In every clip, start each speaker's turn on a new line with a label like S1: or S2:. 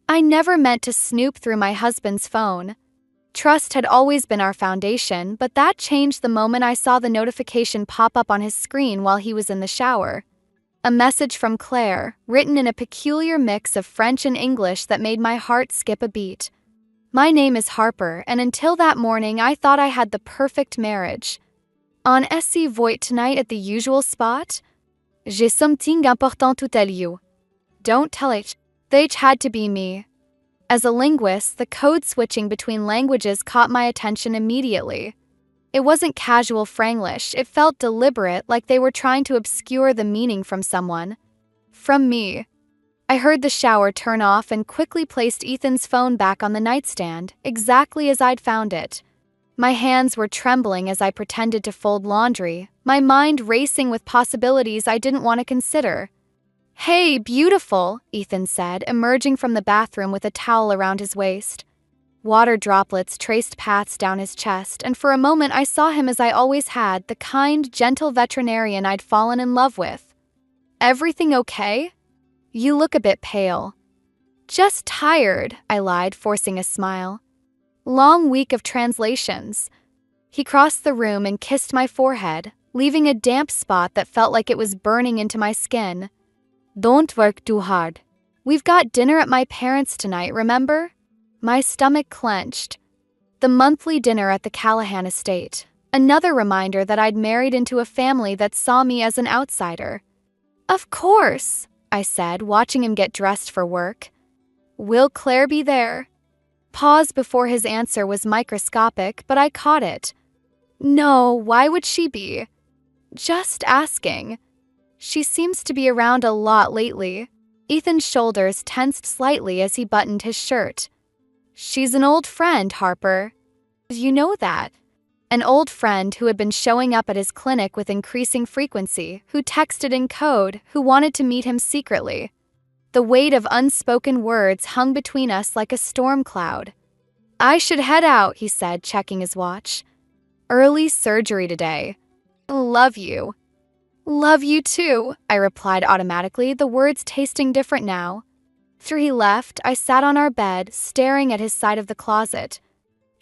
S1: I never meant to snoop through my husband's phone. Trust had always been our foundation, but that changed the moment I saw the notification pop up on his screen while he was in the shower. A message from Claire, written in a peculiar mix of French and English that made my heart skip a beat. My name is Harper, and until that morning I thought I had the perfect marriage. On SC Voigt tonight at the usual spot? J'ai something important to tell you. Don't tell it. They had to be me. As a linguist, the code switching between languages caught my attention immediately. It wasn't casual Franglish, it felt deliberate, like they were trying to obscure the meaning from someone. From me. I heard the shower turn off and quickly placed Ethan's phone back on the nightstand, exactly as I'd found it. My hands were trembling as I pretended to fold laundry, my mind racing with possibilities I didn't want to consider. "Hey, beautiful," Ethan said, emerging from the bathroom with a towel around his waist. Water droplets traced paths down his chest, and for a moment I saw him as I always had, the kind, gentle veterinarian I'd fallen in love with. "Everything okay? You look a bit pale." "Just tired," I lied, forcing a smile. "Long week of translations." He crossed the room and kissed my forehead, leaving a damp spot that felt like it was burning into my skin. "Don't work too hard. We've got dinner at my parents' tonight, remember?" My stomach clenched. The monthly dinner at the Callahan estate. Another reminder that I'd married into a family that saw me as an outsider. "Of course," I said, watching him get dressed for work. "Will Claire be there?" Pause before his answer was microscopic, but I caught it. "No, why would she be?" "Just asking." "She seems to be around a lot lately." Ethan's shoulders tensed slightly as he buttoned his shirt. "She's an old friend, Harper." "You know that." An old friend who had been showing up at his clinic with increasing frequency, who texted in code, who wanted to meet him secretly. The weight of unspoken words hung between us like a storm cloud. "I should head out," he said, checking his watch. "Early surgery today." "Love you." "Love you too," I replied automatically, the words tasting different now. After he left, I sat on our bed, staring at his side of the closet.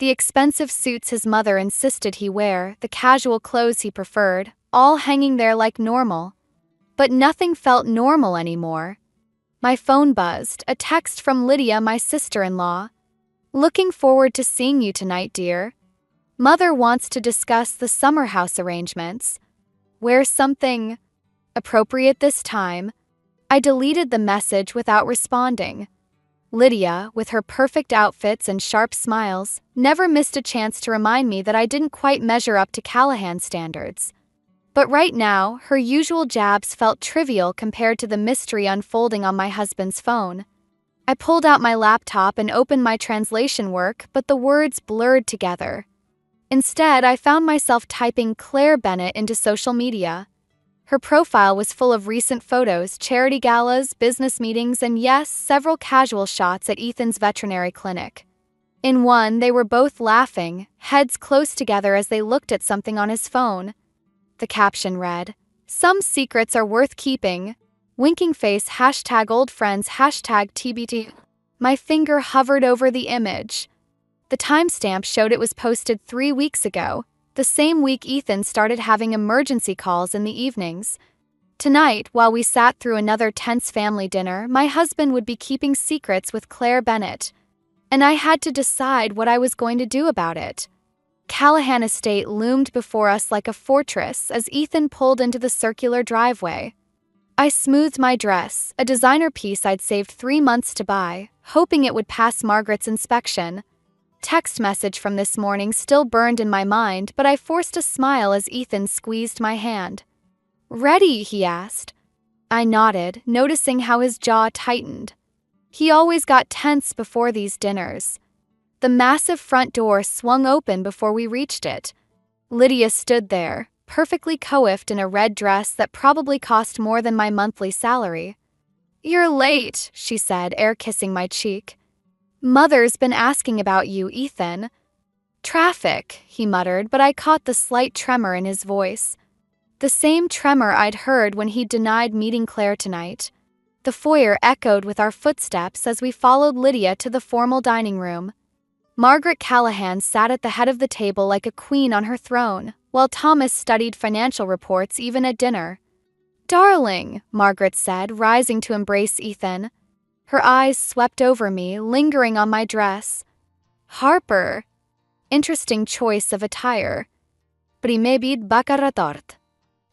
S1: The expensive suits his mother insisted he wear, the casual clothes he preferred, all hanging there like normal. But nothing felt normal anymore. My phone buzzed, a text from Lydia, my sister-in-law. "Looking forward to seeing you tonight, dear. Mother wants to discuss the summer house arrangements. Wear something appropriate this time." I deleted the message without responding. Lydia, with her perfect outfits and sharp smiles, never missed a chance to remind me that I didn't quite measure up to Callahan standards. But right now, her usual jabs felt trivial compared to the mystery unfolding on my husband's phone. I pulled out my laptop and opened my translation work, but the words blurred together. Instead, I found myself typing Claire Bennett into social media. Her profile was full of recent photos, charity galas, business meetings, and yes, several casual shots at Ethan's veterinary clinic. In one, they were both laughing, heads close together as they looked at something on his phone. The caption read, "Some secrets are worth keeping. Winking face #oldfriends #TBT. My finger hovered over the image. The timestamp showed it was posted 3 weeks ago, the same week Ethan started having emergency calls in the evenings. Tonight, while we sat through another tense family dinner, my husband would be keeping secrets with Claire Bennett, and I had to decide what I was going to do about it. Callahan Estate loomed before us like a fortress as Ethan pulled into the circular driveway. I smoothed my dress, a designer piece I'd saved 3 months to buy, hoping it would pass Margaret's inspection. Text message from this morning still burned in my mind, but I forced a smile as Ethan squeezed my hand. "Ready?" he asked. I nodded, noticing how his jaw tightened. He always got tense before these dinners. The massive front door swung open before we reached it. Lydia stood there, perfectly coiffed in a red dress that probably cost more than my monthly salary. "You're late," she said, air-kissing my cheek. "Mother's been asking about you, Ethan." "Traffic," he muttered, but I caught the slight tremor in his voice. The same tremor I'd heard when he denied meeting Claire tonight. The foyer echoed with our footsteps as we followed Lydia to the formal dining room. Margaret Callahan sat at the head of the table like a queen on her throne, while Thomas studied financial reports even at dinner. "Darling," Margaret said, rising to embrace Ethan. Her eyes swept over me, lingering on my dress. "Harper. Interesting choice of attire. Primebid bakaratort."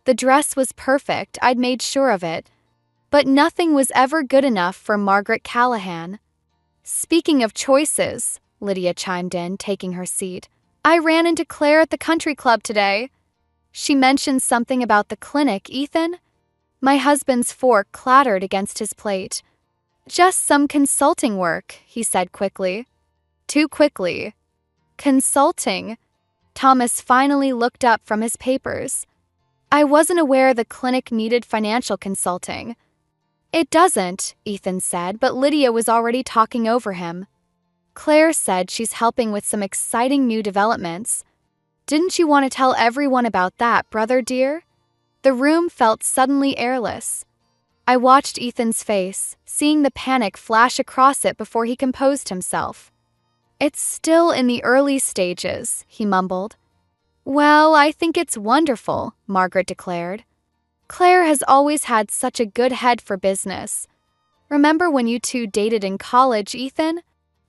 S1: The dress was perfect, I'd made sure of it. But nothing was ever good enough for Margaret Callahan. "Speaking of choices," Lydia chimed in, taking her seat, "I ran into Claire at the country club today. She mentioned something about the clinic, Ethan." My husband's fork clattered against his plate. "Just some consulting work," he said quickly. Too quickly. "Consulting?" Thomas finally looked up from his papers. "I wasn't aware the clinic needed financial consulting." "It doesn't," Ethan said, but Lydia was already talking over him. "Claire said she's helping with some exciting new developments. Didn't you want to tell everyone about that, brother dear?" The room felt suddenly airless. I watched Ethan's face, seeing the panic flash across it before he composed himself. "It's still in the early stages," he mumbled. "Well, I think it's wonderful," Margaret declared. "Claire has always had such a good head for business. Remember when you two dated in college, Ethan?"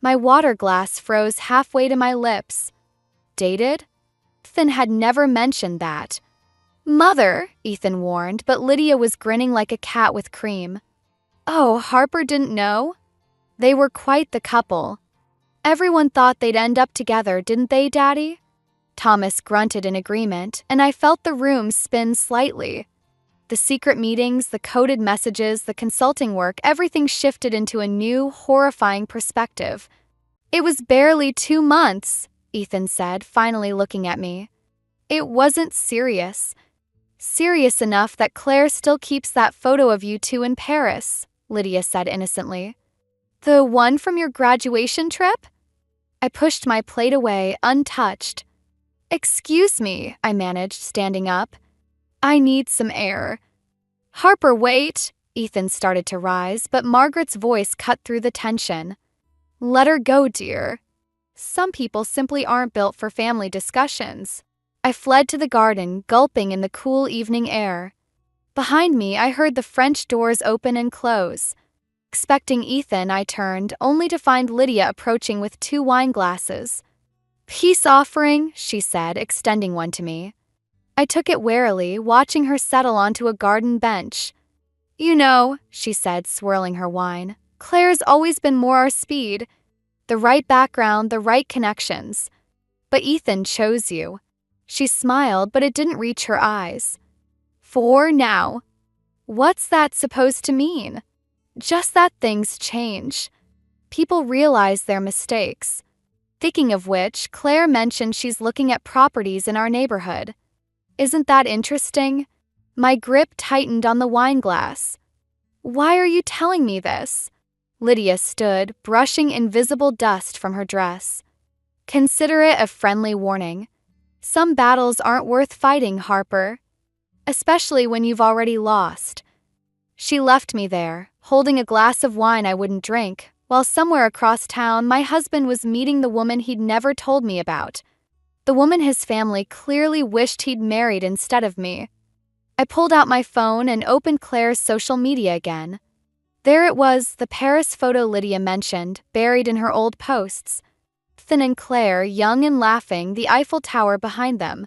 S1: My water glass froze halfway to my lips. Dated? Ethan had never mentioned that. "Mother," Ethan warned, but Lydia was grinning like a cat with cream. "Oh, Harper didn't know?" They were quite the couple. "Everyone thought they'd end up together, didn't they, Daddy?" Thomas grunted in agreement, and I felt the room spin slightly. The secret meetings, the coded messages, the consulting work, everything shifted into a new, horrifying perspective. "It was barely 2 months," Ethan said, finally looking at me. "It wasn't serious. Serious enough that Claire still keeps that photo of you two in Paris," Lydia said innocently. "The one from your graduation trip?" I pushed my plate away, untouched. "Excuse me," I managed, standing up. "I need some air." "Harper, wait!" Ethan started to rise, but Margaret's voice cut through the tension. "Let her go, dear. Some people simply aren't built for family discussions." I fled to the garden, gulping in the cool evening air. Behind me, I heard the French doors open and close. Expecting Ethan, I turned, only to find Lydia approaching with 2 wine glasses. "Peace offering," she said, extending one to me. I took it warily, watching her settle onto a garden bench. "You know," she said, swirling her wine, "Claire's always been more our speed. The right background, the right connections. But Ethan chose you." She smiled, but it didn't reach her eyes. "For now." What's that supposed to mean? Just that things change. People realize their mistakes. Thinking of which, Claire mentioned she's looking at properties in our neighborhood. Isn't that interesting? My grip tightened on the wine glass. "Why are you telling me this?" Lydia stood, brushing invisible dust from her dress. "Consider it a friendly warning. Some battles aren't worth fighting, Harper. Especially when you've already lost." She left me there, holding a glass of wine I wouldn't drink, while somewhere across town my husband was meeting the woman he'd never told me about. The woman his family clearly wished he'd married instead of me. I pulled out my phone and opened Claire's social media again. There it was, the Paris photo Lydia mentioned, buried in her old posts. Ethan and Claire, young and laughing, the Eiffel Tower behind them.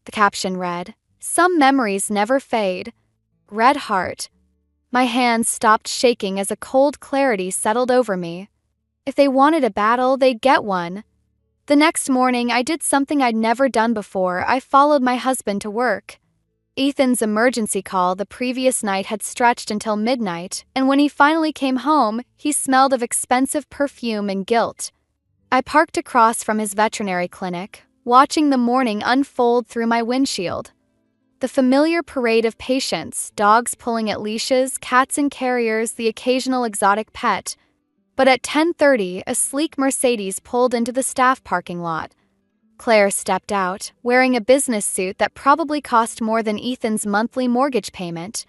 S1: The caption read, "Some memories never fade. Red heart." My hands stopped shaking as a cold clarity settled over me. If they wanted a battle, they'd get one. The next morning, I did something I'd never done before. I followed my husband to work. Ethan's emergency call the previous night had stretched until midnight, and when he finally came home, he smelled of expensive perfume and guilt. I parked across from his veterinary clinic, watching the morning unfold through my windshield. The familiar parade of patients, dogs pulling at leashes, cats in carriers, the occasional exotic pet. But at 10:30, a sleek Mercedes pulled into the staff parking lot. Claire stepped out, wearing a business suit that probably cost more than Ethan's monthly mortgage payment.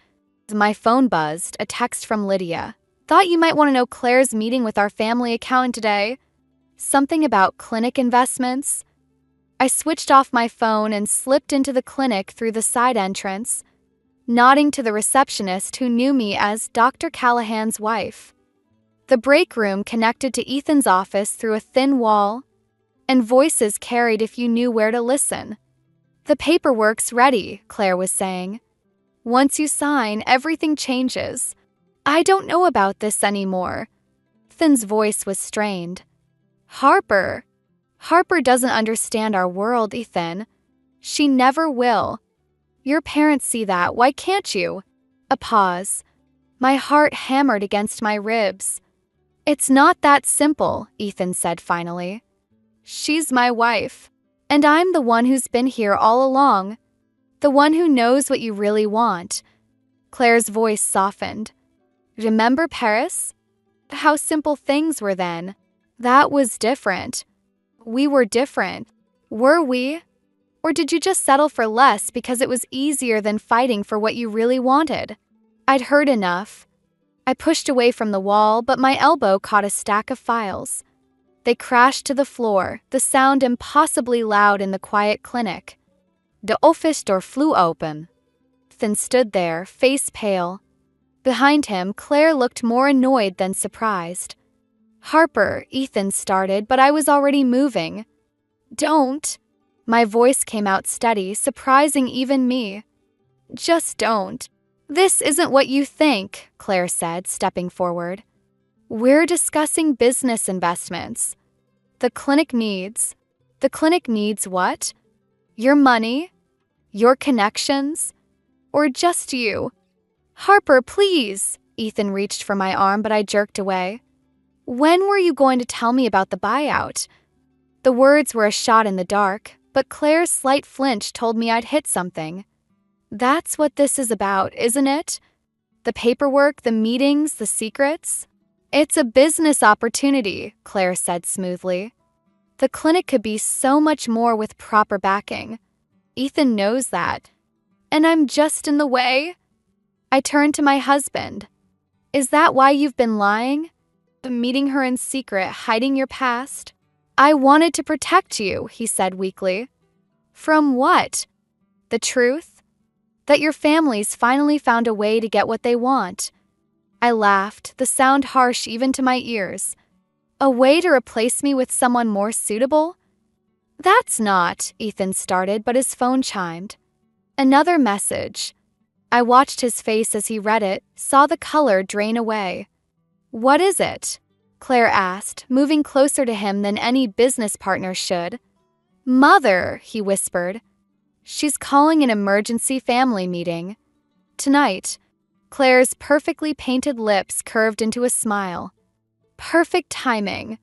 S1: My phone buzzed, a text from Lydia. Thought you might want to know Claire's meeting with our family accountant today. Something about clinic investments. I switched off my phone and slipped into the clinic through the side entrance, nodding to the receptionist who knew me as Dr. Callahan's wife. The break room connected to Ethan's office through a thin wall, and voices carried if you knew where to listen. The paperwork's ready, Claire was saying. Once you sign, everything changes. I don't know about this anymore. Ethan's voice was strained. Harper doesn't understand our world, Ethan. She never will. Your parents see that, why can't you? A pause. My heart hammered against my ribs. It's not that simple, Ethan said finally. She's my wife, and I'm the one who's been here all along. The one who knows what you really want. Claire's voice softened. Remember Paris? How simple things were then. That was different. We were different. Were we? Or did you just settle for less because it was easier than fighting for what you really wanted? I'd heard enough. I pushed away from the wall, but my elbow caught a stack of files. They crashed to the floor, the sound impossibly loud in the quiet clinic. The office door flew open. Ethan stood there, face pale. Behind him, Claire looked more annoyed than surprised. Harper, Ethan started, but I was already moving. Don't. My voice came out steady, surprising even me. Just don't. This isn't what you think, Claire said, stepping forward. We're discussing business investments. The clinic needs what? Your money? Your connections? Or just you? Harper, please! Ethan reached for my arm, but I jerked away. When were you going to tell me about the buyout? The words were a shot in the dark, but Claire's slight flinch told me I'd hit something. That's what this is about, isn't it? The paperwork, the meetings, the secrets? It's a business opportunity, Claire said smoothly. The clinic could be so much more with proper backing. Ethan knows that. And I'm just in the way? I turned to my husband. Is that why you've been lying? Meeting her in secret, hiding your past? I wanted to protect you, he said weakly. From what? The truth? That your family's finally found a way to get what they want. I laughed, the sound harsh even to my ears. A way to replace me with someone more suitable? That's not, Ethan started, but his phone chimed. Another message. I watched his face as he read it, saw the color drain away. What is it? Claire asked, moving closer to him than any business partner should. Mother, he whispered. She's calling an emergency family meeting. Tonight. Claire's perfectly painted lips curved into a smile. Perfect timing.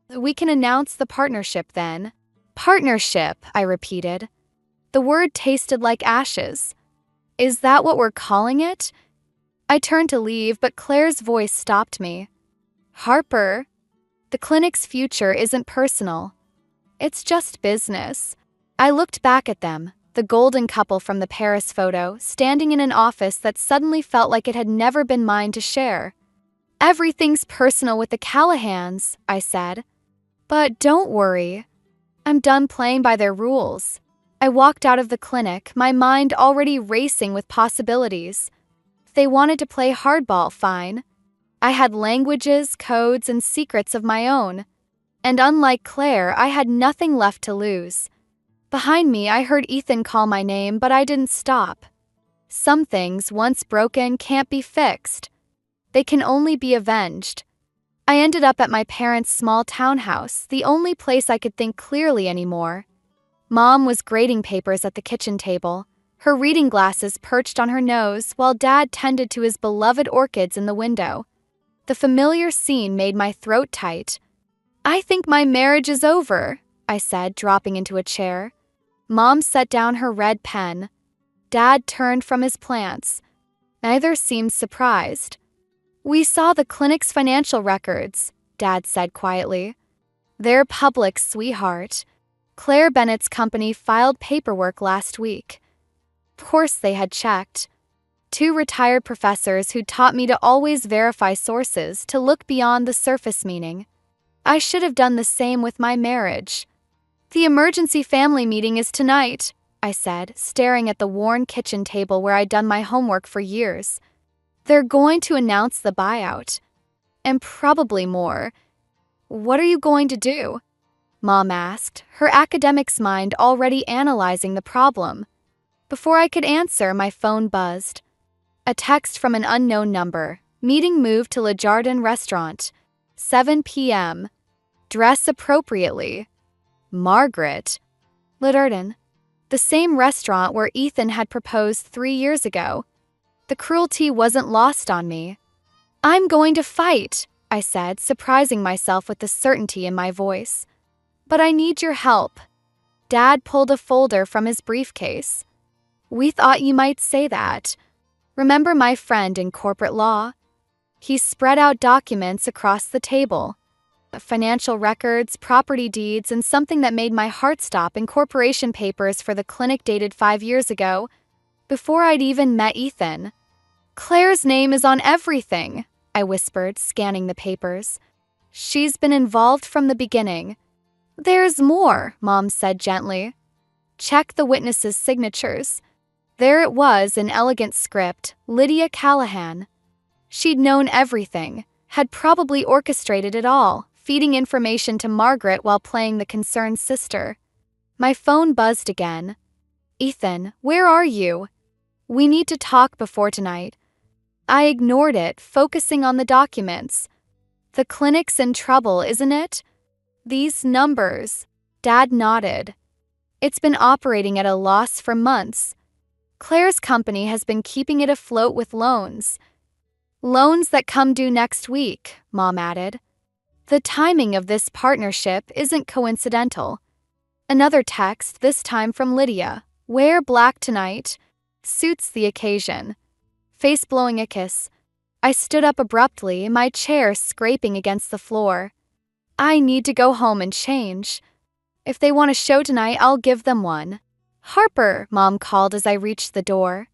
S1: We can announce the partnership then. Partnership, I repeated. The word tasted like ashes. Is that what we're calling it? I turned to leave, but Claire's voice stopped me. Harper, the clinic's future isn't personal. It's just business. I looked back at them, the golden couple from the Paris photo, standing in an office that suddenly felt like it had never been mine to share. Everything's personal with the Callahans, I said. But don't worry. I'm done playing by their rules. I walked out of the clinic, my mind already racing with possibilities. If they wanted to play hardball, fine. I had languages, codes, and secrets of my own. And unlike Claire, I had nothing left to lose. Behind me, I heard Ethan call my name, but I didn't stop. Some things, once broken, can't be fixed. They can only be avenged. I ended up at my parents' small townhouse, the only place I could think clearly anymore. Mom was grading papers at the kitchen table, her reading glasses perched on her nose, while Dad tended to his beloved orchids in the window. The familiar scene made my throat tight. I think my marriage is over, I said, dropping into a chair. Mom set down her red pen. Dad turned from his plants. Neither seemed surprised. We saw the clinic's financial records, Dad said quietly. They're public, sweetheart. Claire Bennett's company filed paperwork last week. Of course they had checked. 2 retired professors who taught me to always verify sources, to look beyond the surface meaning. I should have done the same with my marriage. The emergency family meeting is tonight, I said, staring at the worn kitchen table where I'd done my homework for years. They're going to announce the buyout. And probably more. What are you going to do? Mom asked, her academics mind already analyzing the problem. Before I could answer, my phone buzzed. A text from an unknown number. Meeting moved to Le Jardin restaurant. 7 p.m. Dress appropriately. Margaret. Le Jardin. The same restaurant where Ethan had proposed 3 years ago. The cruelty wasn't lost on me. I'm going to fight, I said, surprising myself with the certainty in my voice. But I need your help. Dad pulled a folder from his briefcase. We thought you might say that. Remember my friend in corporate law? He spread out documents across the table. Financial records, property deeds, and something that made my heart stop, incorporation papers for the clinic dated 5 years ago, before I'd even met Ethan. Claire's name is on everything, I whispered, scanning the papers. She's been involved from the beginning. There's more, Mom said gently. Check the witnesses' signatures. There it was in elegant script, Lydia Callahan. She'd known everything, had probably orchestrated it all, feeding information to Margaret while playing the concerned sister. My phone buzzed again. Ethan, where are you? We need to talk before tonight. I ignored it, focusing on the documents. The clinic's in trouble, isn't it? These numbers. Dad nodded. It's been operating at a loss for months. Claire's company has been keeping it afloat with loans. Loans that come due next week, Mom added. The timing of this partnership isn't coincidental. Another text, this time from Lydia. Wear black tonight. Suits the occasion. Face blowing a kiss. I stood up abruptly, my chair scraping against the floor. I need to go home and change. If they want a show tonight, I'll give them one. Harper, Mom called as I reached the door.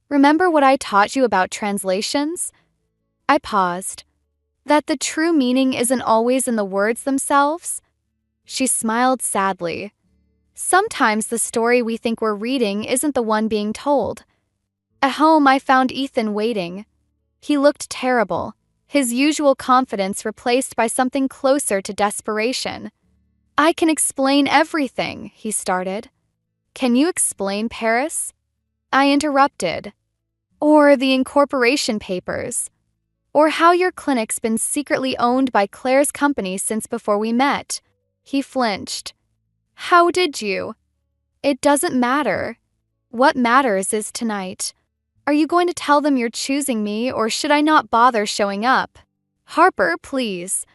S1: Remember what I taught you about translations? I paused. That the true meaning isn't always in the words themselves? She smiled sadly. Sometimes the story we think we're reading isn't the one being told. At home, I found Ethan waiting. He looked terrible, his usual confidence replaced by something closer to desperation. I can explain everything, he started. Can you explain Paris? I interrupted. Or the incorporation papers. Or how your clinic's been secretly owned by Claire's company since before we met. He flinched. How did you? It doesn't matter. What matters is tonight. Are you going to tell them you're choosing me, or should I not bother showing up? Harper, please.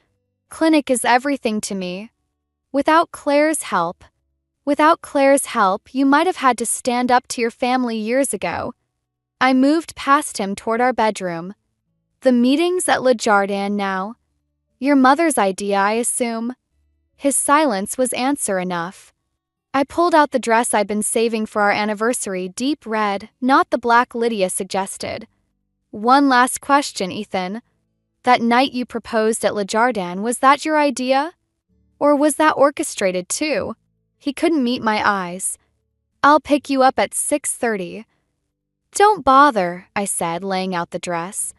S1: Clinic is everything to me. Without Claire's help, you might have had to stand up to your family years ago. I moved past him toward our bedroom. The meeting's at Le Jardin now. Your mother's idea, I assume. His silence was answer enough. I pulled out the dress I'd been saving for our anniversary, deep red, not the black Lydia suggested. One last question, Ethan. That night you proposed at Le Jardin, was that your idea? Or was that orchestrated too? He couldn't meet my eyes. I'll pick you up at 6:30. Don't bother, I said, laying out the dress.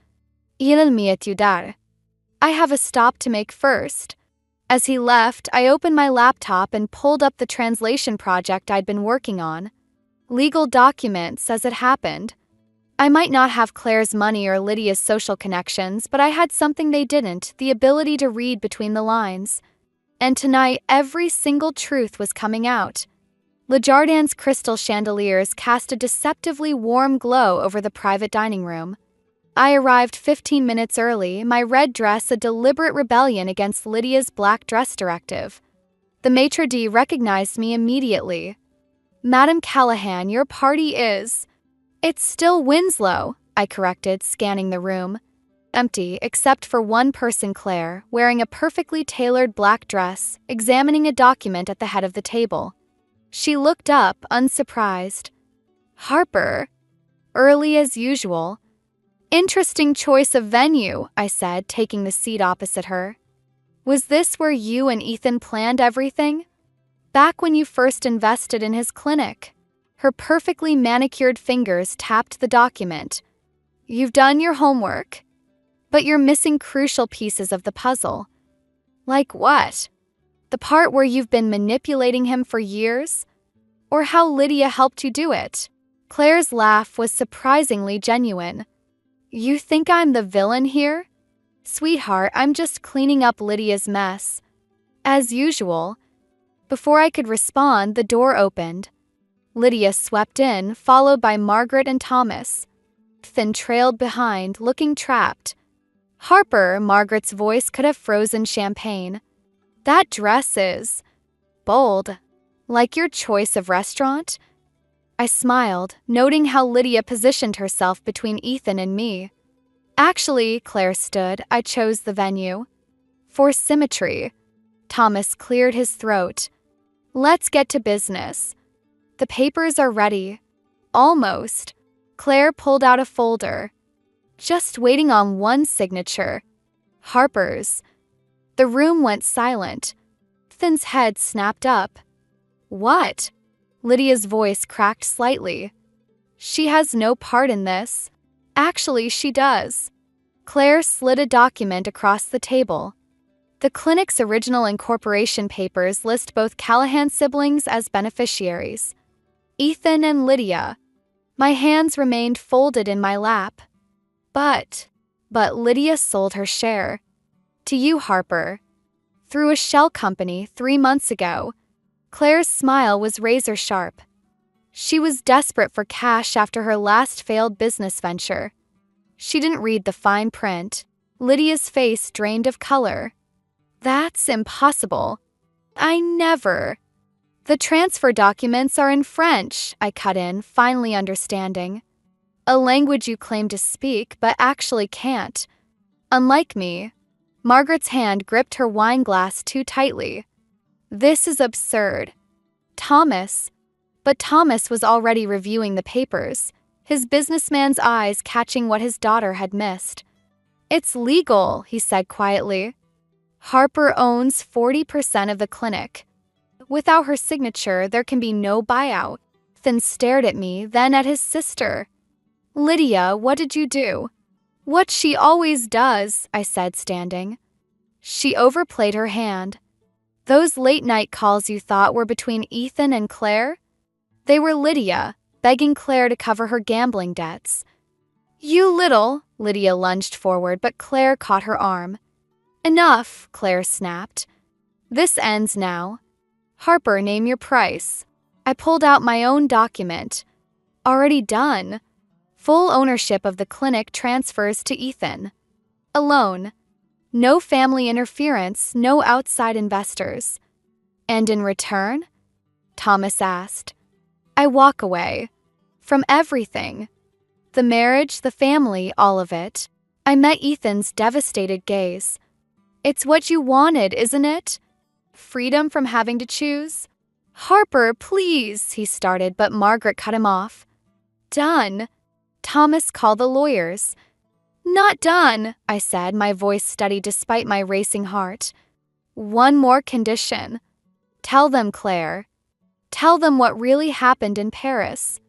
S1: Il mi ayudar. I have a stop to make first. As he left, I opened my laptop and pulled up the translation project I'd been working on. Legal documents, as it happened. I might not have Claire's money or Lydia's social connections, but I had something they didn't, the ability to read between the lines. And tonight, every single truth was coming out. Le Jardin's crystal chandeliers cast a deceptively warm glow over the private dining room. I arrived 15 minutes early, my red dress a deliberate rebellion against Lydia's black dress directive. The maitre d' recognized me immediately. Madam Callahan, your party is... It's still Winslow, I corrected, scanning the room. Empty, except for one person, Claire, wearing a perfectly tailored black dress, examining a document at the head of the table. She looked up, unsurprised. Harper. Early as usual. Interesting choice of venue, I said, taking the seat opposite her. Was this where you and Ethan planned everything? Back when you first invested in his clinic. Her perfectly manicured fingers tapped the document. You've done your homework, but you're missing crucial pieces of the puzzle. Like what? The part where you've been manipulating him for years? Or how Lydia helped you do it? Claire's laugh was surprisingly genuine. You think I'm the villain here? Sweetheart, I'm just cleaning up Lydia's mess. As usual. Before I could respond, the door opened. Lydia swept in, followed by Margaret and Thomas. Ethan trailed behind, looking trapped. Harper, Margaret's voice could have frozen champagne. That dress is bold. Like your choice of restaurant? I smiled, noting how Lydia positioned herself between Ethan and me. Actually, Claire stood, I chose the venue. For symmetry. Thomas cleared his throat. Let's get to business. The papers are ready. Almost. Claire pulled out a folder. Just waiting on one signature. Harper's. The room went silent. Ethan's head snapped up. What? Lydia's voice cracked slightly. She has no part in this. Actually, she does. Claire slid a document across the table. The clinic's original incorporation papers list both Callahan siblings as beneficiaries. Ethan and Lydia. My hands remained folded in my lap. But Lydia sold her share. To you, Harper. Through a shell company 3 months ago. Claire's smile was razor sharp. She was desperate for cash after her last failed business venture. She didn't read the fine print. Lydia's face drained of color. That's impossible. I never. The transfer documents are in French, I cut in, finally understanding. A language you claim to speak, but actually can't. Unlike me. Margaret's hand gripped her wine glass too tightly. This is absurd. But Thomas was already reviewing the papers, his businessman's eyes catching what his daughter had missed. It's legal, he said quietly. Harper owns 40% of the clinic. Without her signature, there can be no buyout. Ethan stared at me, then at his sister. Lydia, what did you do? What she always does, I said, standing. She overplayed her hand. Those late-night calls you thought were between Ethan and Claire? They were Lydia, begging Claire to cover her gambling debts. You little, Lydia lunged forward, but Claire caught her arm. Enough, Claire snapped. This ends now. Harper, name your price. I pulled out my own document. Already done. Full ownership of the clinic transfers to Ethan. Alone. No family interference, no outside investors. And in return? Thomas asked. I walk away. From everything. The marriage, the family, all of it. I met Ethan's devastated gaze. It's what you wanted, isn't it? Freedom from having to choose? Harper, please, he started, but Margaret cut him off. Done. Thomas, call the lawyers. Not done, I said, my voice steady despite my racing heart. One more condition. Tell them, Claire. Tell them what really happened in Paris.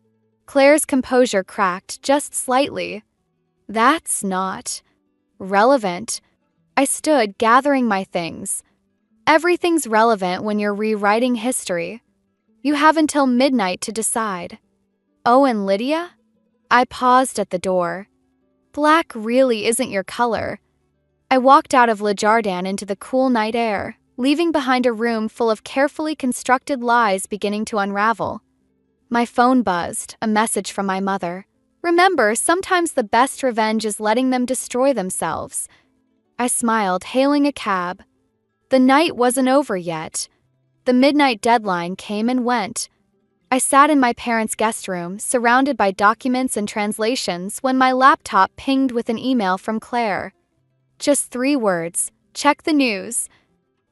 S1: Claire's composure cracked just slightly. That's not relevant. I stood, gathering my things. Everything's relevant when you're rewriting history. You have until midnight to decide. Oh, and Lydia? I paused at the door. Black really isn't your color. I walked out of Le Jardin into the cool night air, leaving behind a room full of carefully constructed lies beginning to unravel. My phone buzzed, a message from my mother. Remember, sometimes the best revenge is letting them destroy themselves. I smiled, hailing a cab. The night wasn't over yet. The midnight deadline came and went. I sat in my parents' guest room, surrounded by documents and translations, when my laptop pinged with an email from Claire. Just 3 words. Check the news.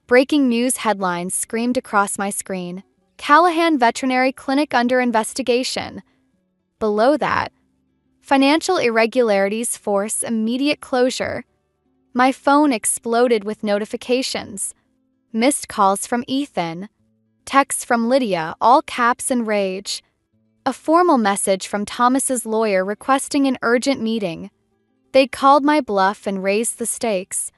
S1: Breaking news headlines screamed across my screen. Callahan Veterinary Clinic under investigation. Below that, Financial irregularities force immediate closure. My phone exploded with notifications. Missed calls from Ethan. Texts from Lydia, all caps and rage. A formal message from Thomas's lawyer requesting an urgent meeting. They'd called my bluff and raised the stakes.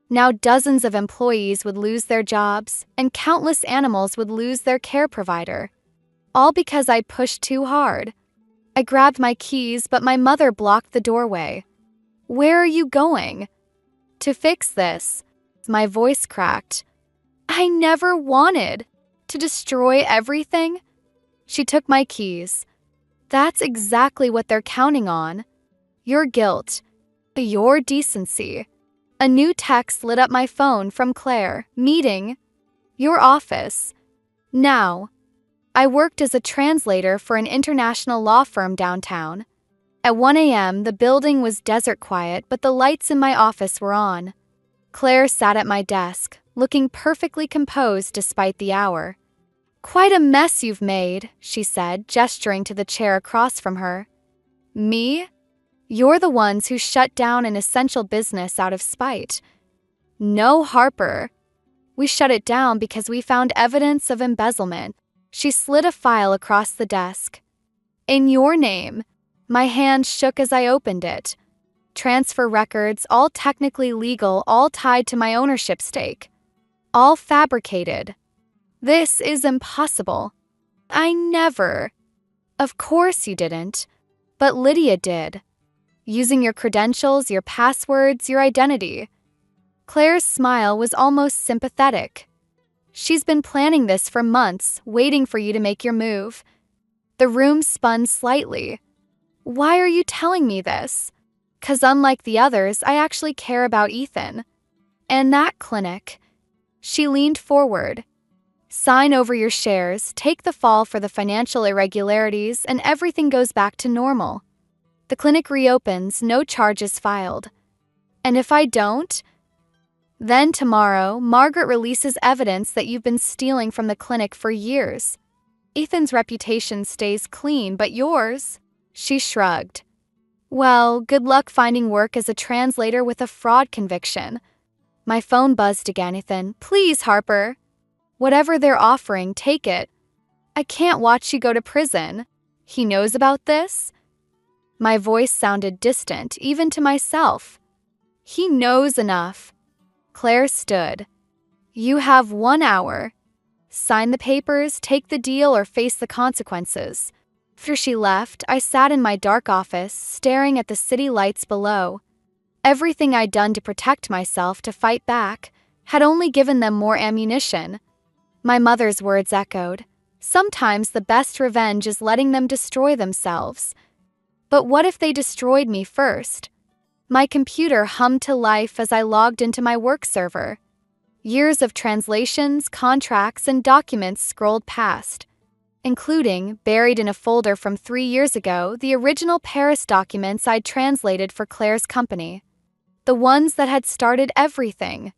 S1: Now dozens of employees would lose their jobs, and countless animals would lose their care provider. All because I pushed too hard. I grabbed my keys, but my mother blocked the doorway. "Where are you going?" "To fix this." My voice cracked. "I never wanted to destroy everything." She took my keys. "That's exactly what they're counting on. Your guilt. Your decency." A new text lit up my phone from Claire. "Meeting. Your office. Now." I worked as a translator for an international law firm downtown. At 1 a.m., the building was desert quiet, but the lights in my office were on. Claire sat at my desk, looking perfectly composed despite the hour. "Quite a mess you've made," she said, gesturing to the chair across from her. "Me? You're the ones who shut down an essential business out of spite." "No, Harper. We shut it down because we found evidence of embezzlement." She slid a file across the desk. "In your name." My hand shook as I opened it. Transfer records, all technically legal, all tied to my ownership stake. All fabricated. "This is impossible." "I never." "Of course you didn't. But Lydia did. Using your credentials, your passwords, your identity." Claire's smile was almost sympathetic. "She's been planning this for months, waiting for you to make your move." The room spun slightly. "Why are you telling me this?" "'Cause unlike the others, I actually care about Ethan. And that clinic." She leaned forward. "Sign over your shares, take the fall for the financial irregularities, and everything goes back to normal. The clinic reopens, no charges filed." "And if I don't?" "Then tomorrow, Margaret releases evidence that you've been stealing from the clinic for years. Ethan's reputation stays clean, but yours?" She shrugged. "Well, good luck finding work as a translator with a fraud conviction." My phone buzzed again. "Ethan, please, Harper. Whatever they're offering, take it. I can't watch you go to prison." "He knows about this?" My voice sounded distant, even to myself. "He knows enough." Claire stood. "You have 1 hour. Sign the papers, take the deal, or face the consequences." After she left, I sat in my dark office, staring at the city lights below. Everything I'd done to protect myself, to fight back, had only given them more ammunition. My mother's words echoed. Sometimes the best revenge is letting them destroy themselves. But what if they destroyed me first? My computer hummed to life as I logged into my work server. Years of translations, contracts, and documents scrolled past, including, buried in a folder from 3 years ago, the original Paris documents I'd translated for Claire's company. The ones that had started everything.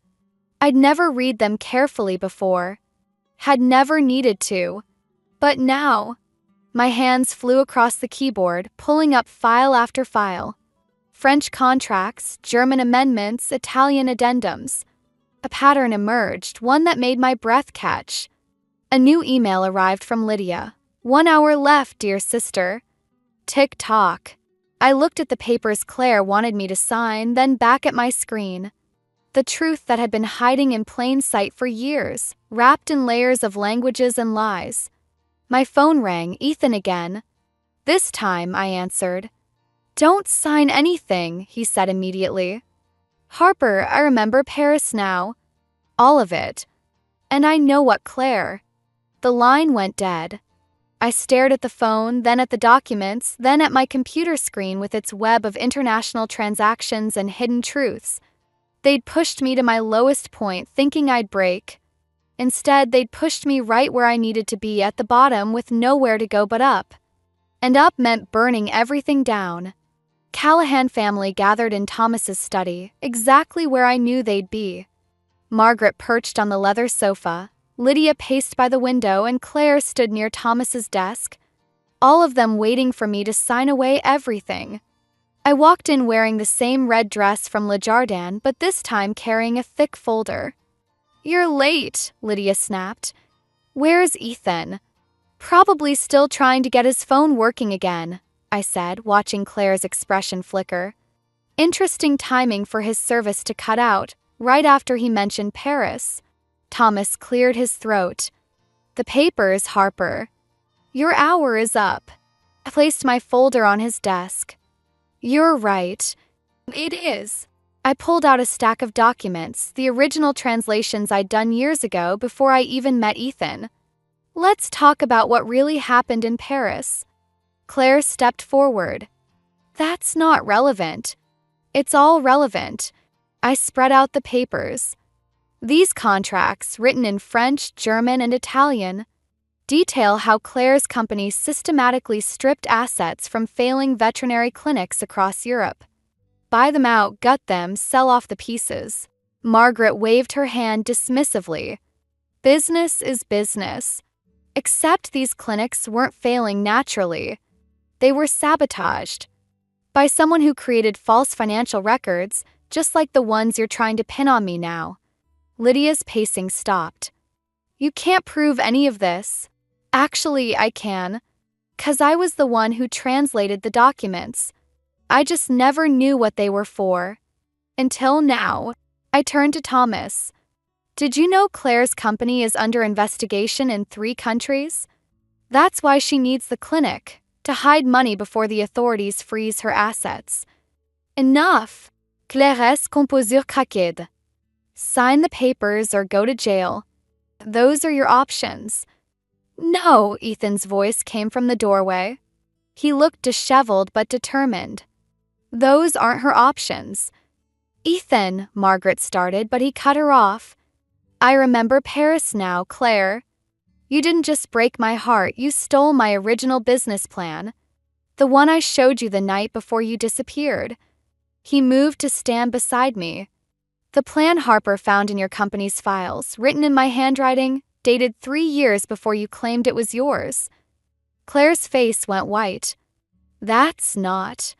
S1: I'd never read them carefully before. Had never needed to. But now, my hands flew across the keyboard, pulling up file after file. French contracts, German amendments, Italian addendums. A pattern emerged, one that made my breath catch. A new email arrived from Lydia. 1 hour left, dear sister. Tick-tock. I looked at the papers Claire wanted me to sign, then back at my screen. The truth that had been hiding in plain sight for years, wrapped in layers of languages and lies. My phone rang, Ethan again. This time, I answered. "Don't sign anything," he said immediately. "Harper, I remember Paris now. All of it. And I know what Claire." The line went dead. I stared at the phone, then at the documents, then at my computer screen with its web of international transactions and hidden truths. They'd pushed me to my lowest point, thinking I'd break. Instead, they'd pushed me right where I needed to be, at the bottom, with nowhere to go but up. And up meant burning everything down. Callahan family gathered in Thomas's study, exactly where I knew they'd be. Margaret perched on the leather sofa, Lydia paced by the window, and Claire stood near Thomas's desk, all of them waiting for me to sign away everything. I walked in wearing the same red dress from Le Jardin, but this time carrying a thick folder. "You're late," Lydia snapped. "Where's Ethan?" "Probably still trying to get his phone working again," I said, watching Claire's expression flicker. Interesting timing for his service to cut out, right after he mentioned Paris. Thomas cleared his throat. "The papers, Harper." "Your hour is up." I placed my folder on his desk. "You're right. It is." I pulled out a stack of documents, the original translations I'd done years ago before I even met Ethan. "Let's talk about what really happened in Paris." Claire stepped forward. "That's not relevant." "It's all relevant." I spread out the papers. "These contracts, written in French, German, and Italian, detail how Claire's company systematically stripped assets from failing veterinary clinics across Europe. Buy them out, gut them, sell off the pieces." Margaret waved her hand dismissively. "Business is business." Except these clinics weren't failing naturally. They were sabotaged by someone who created false financial records, just like the ones you're trying to pin on me now. Lydia's pacing stopped. "You can't prove any of this." "Actually, I can. 'Cause I was the one who translated the documents. I just never knew what they were for. Until now." I turned to Thomas. "Did you know Claire's company is under investigation in 3 countries? That's why she needs the clinic, to hide money before the authorities freeze her assets." "Enough. Claire's composure craquée. Sign the papers or go to jail. Those are your options." "No," Ethan's voice came from the doorway. He looked disheveled but determined. "Those aren't her options." "Ethan," Margaret started, but he cut her off. "I remember Paris now, Claire. You didn't just break my heart, you stole my original business plan. The one I showed you the night before you disappeared." He moved to stand beside me. "The plan Harper found in your company's files, written in my handwriting, dated 3 years before you claimed it was yours." Claire's face went white. "That's not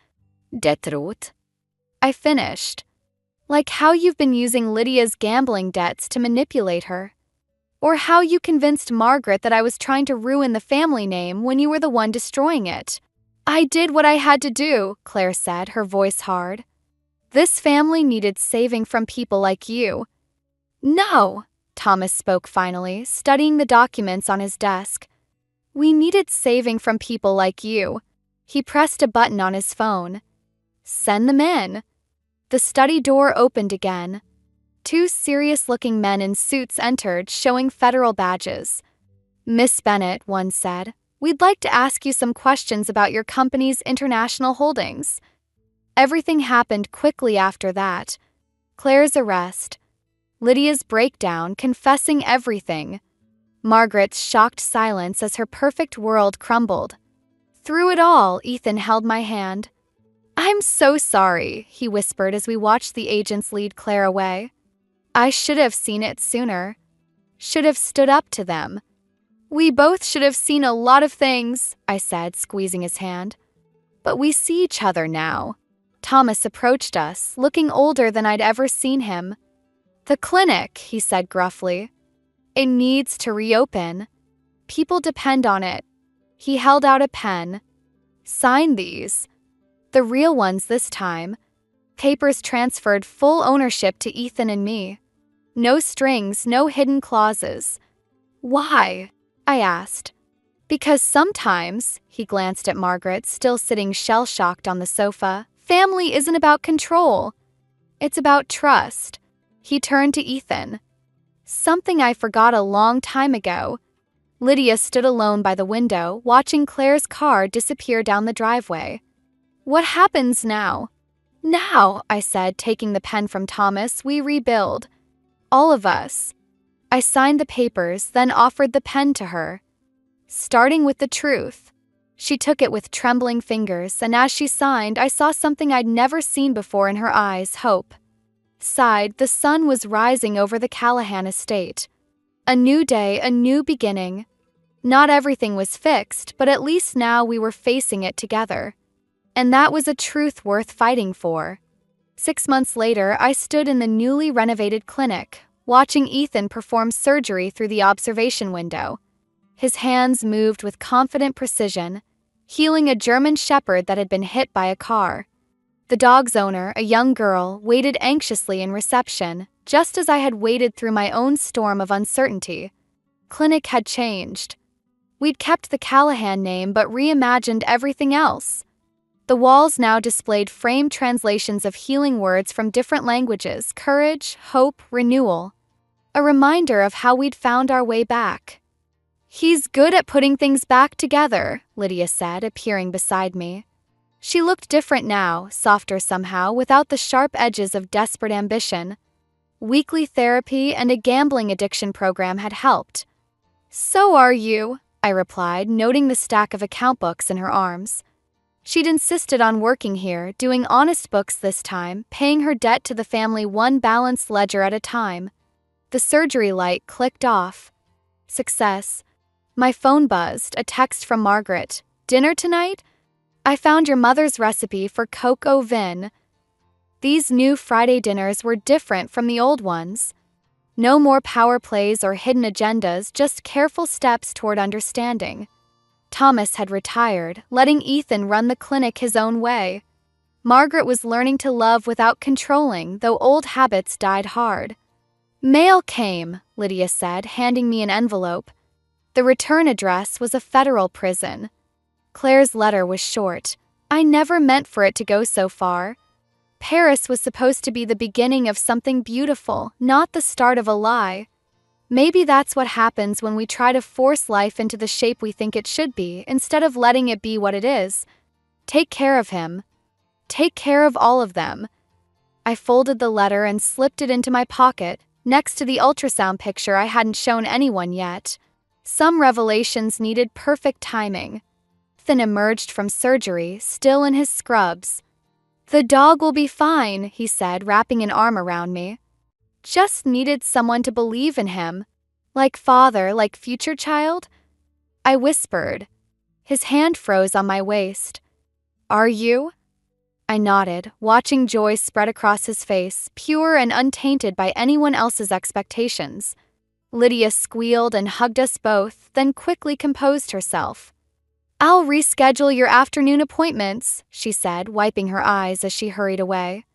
S1: de truth." I finished. "Like how you've been using Lydia's gambling debts to manipulate her. Or how you convinced Margaret that I was trying to ruin the family name when you were the one destroying it." "I did what I had to do," Claire said, her voice hard. "This family needed saving from people like you." "No," Thomas spoke finally, studying the documents on his desk. "We needed saving from people like you." He pressed a button on his phone. "Send them in." The study door opened again. 2 serious-looking men in suits entered, showing federal badges. "Miss Bennett," one said, "we'd like to ask you some questions about your company's international holdings." Everything happened quickly after that. Claire's arrest, Lydia's breakdown, confessing everything, Margaret's shocked silence as her perfect world crumbled. Through it all, Ethan held my hand. "I'm so sorry," he whispered as we watched the agents lead Claire away. "I should have seen it sooner. Should have stood up to them." "We both should have seen a lot of things," I said, squeezing his hand. "But we see each other now." Thomas approached us, looking older than I'd ever seen him. "The clinic," he said gruffly. "It needs to reopen. People depend on it." He held out a pen. "Sign these." The real ones this time. Papers transferred full ownership to Ethan and me. No strings, no hidden clauses. "Why?" I asked. "Because sometimes," he glanced at Margaret, still sitting shell-shocked on the sofa, "family isn't about control. It's about trust." He turned to Ethan. "Something I forgot a long time ago." Lydia stood alone by the window, watching Claire's car disappear down the driveway. "What happens now?" "Now," I said, taking the pen from Thomas, "we rebuild. All of us." I signed the papers, then offered the pen to her. "Starting with the truth." She took it with trembling fingers, and as she signed, I saw something I'd never seen before in her eyes, hope. Side, the sun was rising over the Callahan estate. A new day, a new beginning. Not everything was fixed, but at least now we were facing it together. And that was a truth worth fighting for. 6 months later, I stood in the newly renovated clinic, watching Ethan perform surgery through the observation window. His hands moved with confident precision, healing a German shepherd that had been hit by a car. The dog's owner, a young girl, waited anxiously in reception, just as I had waited through my own storm of uncertainty. Clinic had changed. We'd kept the Callahan name but reimagined everything else. The walls now displayed framed translations of healing words from different languages: courage, hope, renewal. A reminder of how we'd found our way back. "He's good at putting things back together," Lydia said, appearing beside me. She looked different now, softer somehow, without the sharp edges of desperate ambition. Weekly therapy and a gambling addiction program had helped. "So are you," I replied, noting the stack of account books in her arms. She'd insisted on working here, doing honest books this time, paying her debt to the family one balanced ledger at a time. The surgery light clicked off. Success. My phone buzzed, a text from Margaret. "Dinner tonight? I found your mother's recipe for coq au vin." These new Friday dinners were different from the old ones. No more power plays or hidden agendas, just careful steps toward understanding. Thomas had retired, letting Ethan run the clinic his own way. Margaret was learning to love without controlling, though old habits died hard. "Mail came," Lydia said, handing me an envelope. The return address was a federal prison. Claire's letter was short. "I never meant for it to go so far. Paris was supposed to be the beginning of something beautiful, not the start of a lie. Maybe that's what happens when we try to force life into the shape we think it should be, instead of letting it be what it is. Take care of him. Take care of all of them." I folded the letter and slipped it into my pocket, next to the ultrasound picture I hadn't shown anyone yet. Some revelations needed perfect timing. Ethan emerged from surgery, still in his scrubs. "The dog will be fine," he said, wrapping an arm around me. Just needed someone to believe in him. "Like father, like future child?" I whispered. His hand froze on my waist. "Are you?" I nodded, watching joy spread across his face, pure and untainted by anyone else's expectations. Lydia squealed and hugged us both, then quickly composed herself. "I'll reschedule your afternoon appointments," she said, wiping her eyes as she hurried away.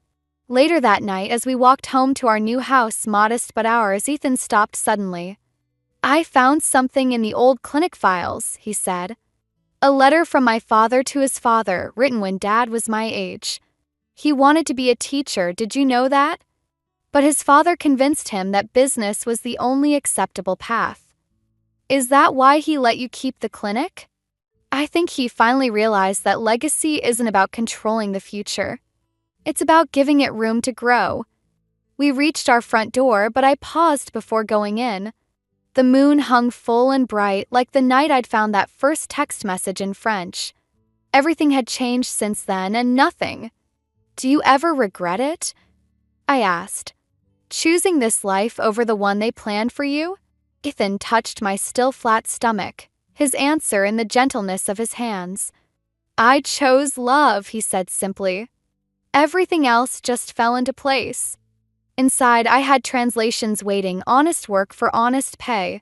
S1: Later that night, as we walked home to our new house, modest but ours, Ethan stopped suddenly. "I found something in the old clinic files," he said. "A letter from my father to his father, written when Dad was my age. He wanted to be a teacher, did you know that? But his father convinced him that business was the only acceptable path. Is that why he let you keep the clinic? I think he finally realized that legacy isn't about controlling the future. It's about giving it room to grow." We reached our front door, but I paused before going in. The moon hung full and bright, like the night I'd found that first text message in French. Everything had changed since then, and nothing. "Do you ever regret it?" I asked. "Choosing this life over the one they planned for you?" Ethan touched my still flat stomach, his answer in the gentleness of his hands. "I chose love," he said simply. Everything else just fell into place. Inside, I had translations waiting, honest work for honest pay.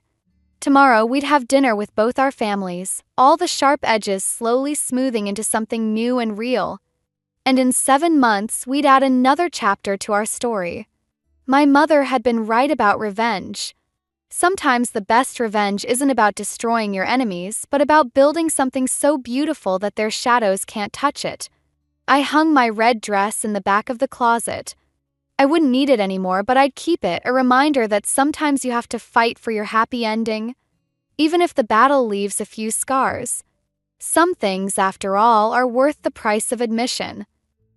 S1: Tomorrow, we'd have dinner with both our families, all the sharp edges slowly smoothing into something new and real. And in 7 months, we'd add another chapter to our story. My mother had been right about revenge. Sometimes the best revenge isn't about destroying your enemies, but about building something so beautiful that their shadows can't touch it. I hung my red dress in the back of the closet. I wouldn't need it anymore, but I'd keep it, a reminder that sometimes you have to fight for your happy ending, even if the battle leaves a few scars. Some things, after all, are worth the price of admission.